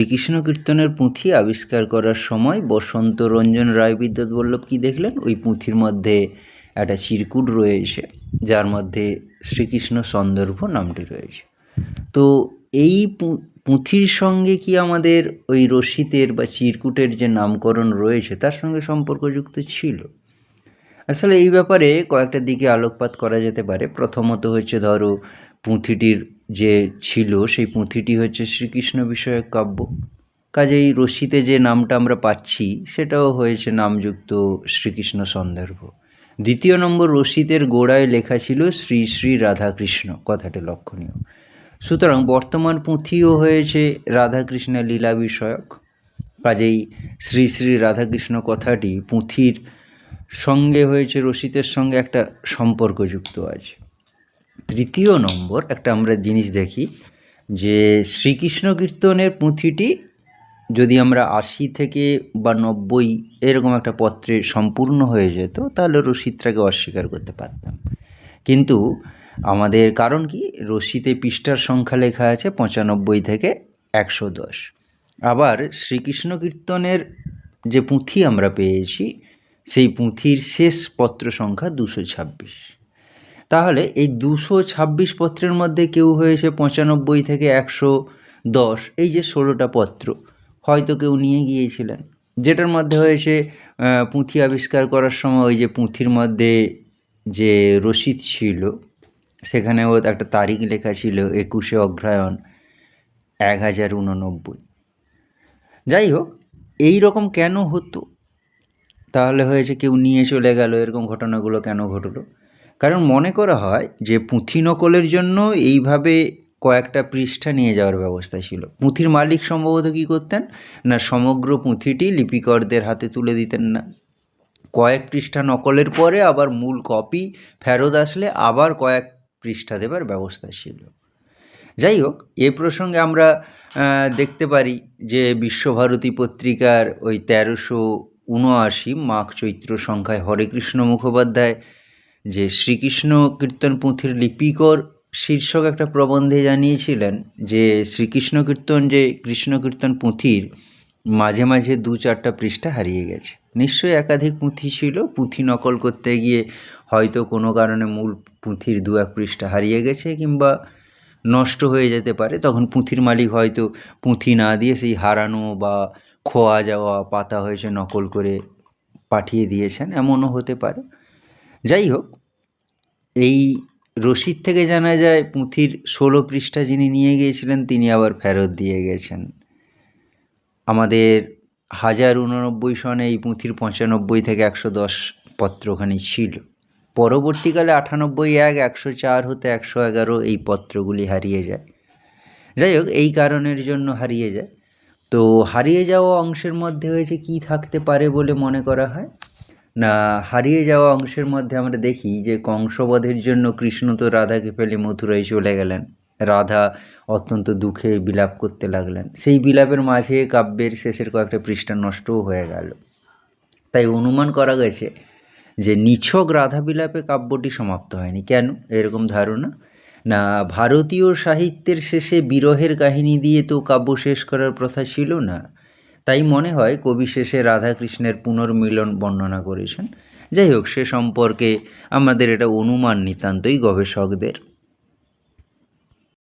শ্রীকৃষ্ণ কীর্তনের পুঁথি আবিষ্কার করার সময় বসন্ত রঞ্জন রায় বিদ্যুৎ বল্লভ কী দেখলেন, ওই পুঁথির মধ্যে একটা চিরকুট রয়েছে যার মধ্যে শ্রীকৃষ্ণ সন্দর্ভ নামটি রয়েছে। তো এই পুঁথির সঙ্গে কি আমাদের ওই রসিদের বা চিরকুটের যে নামকরণ রয়েছে তার সঙ্গে সম্পর্কযুক্ত ছিল? আসলে এই ব্যাপারে কয়েকটা দিকে আলোকপাত করা যেতে পারে। প্রথমত হচ্ছে, ধরো পুঁথিটির যে ছিল সেই পুঁথিটি হচ্ছে শ্রীকৃষ্ণ বিষয়ক কাব্য, কাজেই রসিতে যে নামটা আমরা পাচ্ছি সেটাও হয়েছে নামযুক্ত শ্রীকৃষ্ণ সন্দর্ভ। দ্বিতীয় নম্বর, রসিদের গোড়ায় লেখা ছিল শ্রী শ্রী রাধাকৃষ্ণ, কথাটি লক্ষণীয়। সুতরাং বর্তমান পুঁথিও হয়েছে রাধাকৃষ্ণের লীলা বিষয়ক, কাজেই শ্রী শ্রী রাধাকৃষ্ণ কথাটি পুঁথির সঙ্গে হয়েছে, রসিদের সঙ্গে একটা সম্পর্কযুক্ত আছে। তৃতীয় নম্বর, একটা আমরা জিনিস দেখি যে শ্রীকৃষ্ণ কীর্তনের পুঁথিটি যদি আমরা ৮০ থেকে বা ৯০ এরকম একটা পত্রে সম্পূর্ণ হয়ে যেত তাহলে রসিদটাকে অস্বীকার করতে পারতাম। কিন্তু আমাদের কারণ কি, রসিদে পৃষ্ঠার সংখ্যা লেখা আছে ৯৫ থেকে ১১০। আবার শ্রীকৃষ্ণ কীর্তনের যে পুঁথি আমরা পেয়েছি সেই পুঁথির শেষ পত্র সংখ্যা ২২৬। তাহলে এই ২২৬ পত্রের মধ্যে কেউ হয়েছে ৯৫ থেকে ১১০, এই যে ১৬টা পত্র হয়তো কেউ নিয়ে গিয়েছিলেন, যেটার মধ্যে হয়েছে পুঁথি আবিষ্কার করার সময় ওই যে পুঁথির মধ্যে যে রসিদ ছিল সেখানেও একটা তারিখ লেখা ছিল ২১শে অগ্রহায়ণ ১০৮৯। যাই হোক, এই রকম কেন হতো? তাহলে হয়েছে কেউ নিয়ে চলে গেল, এরকম ঘটনাগুলো কেন ঘটলো? কারণ মনে করা হয় যে পুঁথি নকলের জন্য এইভাবে কয়েকটা পৃষ্ঠা নিয়ে যাওয়ার ব্যবস্থা ছিল। পুঁথির মালিক সম্ভবত কী করতেন না, সমগ্র পুঁথিটি লিপিকরদের হাতে তুলে দিতেন না, কয়েক পৃষ্ঠা নকলের পরে আবার মূল কপি ফেরত আসলে আবার কয়েক পৃষ্ঠা দেবার ব্যবস্থা ছিল। যাই হোক, এ প্রসঙ্গে আমরা দেখতে পারি যে বিশ্বভারতী পত্রিকার ওই ১৩৭৯ মাঘ চৈত্র সংখ্যায় হরেকৃষ্ণ মুখোপাধ্যায় যে শ্রীকৃষ্ণ কীর্তন পুঁথির লিপিকর শীর্ষক একটা প্রবন্ধে জানিয়েছিলেন যে শ্রীকৃষ্ণ কীর্তন যে কৃষ্ণ কীর্তন পুঁথির মাঝে মাঝে ২-৪টা পৃষ্ঠা হারিয়ে গেছে। নিশ্চয়ই একাধিক পুঁথি ছিল, পুঁথি নকল করতে গিয়ে হয়তো কোনো কারণে মূল পুঁথির ২-১ পৃষ্ঠা হারিয়ে গেছে কিংবা নষ্ট হয়ে যেতে পারে। তখন পুঁথির মালিক হয়তো পুঁথি না দিয়ে সেই হারানো বা খোয়া যাওয়া পাতা হয়েছে নকল করে পাঠিয়ে দিয়েছেন, এমনও হতে পারে। যাই হোক, এই রসিদ থেকে জানা যায় পুঁথির ১৬ পৃষ্ঠা যিনি নিয়ে গিয়েছিলেন তিনি আবার ফেরত দিয়ে গেছেন। আমাদের ১০৮৯ সনে এই পুঁথির ৯৫ থেকে ১১০ পত্রখানি ছিল। পরবর্তীকালে ৯৮-১, ১০৪ হতে ১১১ এই পত্রগুলি হারিয়ে যায়। যাই হোক, এই কারণের জন্য হারিয়ে যায়। তো হারিয়ে যাওয়া অংশের মধ্যে হয়েছে কি থাকতে পারে বলে মনে করা হয় না, হারিয়ে যাওয়া অংশের মধ্যে আমরা দেখি যে কংসবধের জন্য কৃষ্ণ তো রাধাকে ফেলে মথুরায় চলে গেলেন, রাধা অত্যন্ত দুঃখে বিলাপ করতে লাগলেন, সেই বিলাপের মাঝে কাব্যের শেষের কয়েকটা পৃষ্ঠা নষ্টও হয়ে গেল। তাই অনুমান করা গেছে যে নিছক রাধা বিলাপে কাব্যটি সমাপ্ত হয়নি। কেন এরকম ধারণা? না, ভারতীয় সাহিত্যের শেষে বিরহের কাহিনী দিয়ে তো কাব্য শেষ করার প্রথা ছিল না। তাই মনে হয় কবি শেষে রাধাকৃষ্ণের পুনর্মিলন বর্ণনা করেছেন। যাই হোক, সে সম্পর্কে আমাদের এটা অনুমান নিতান্তই গবেষকদের।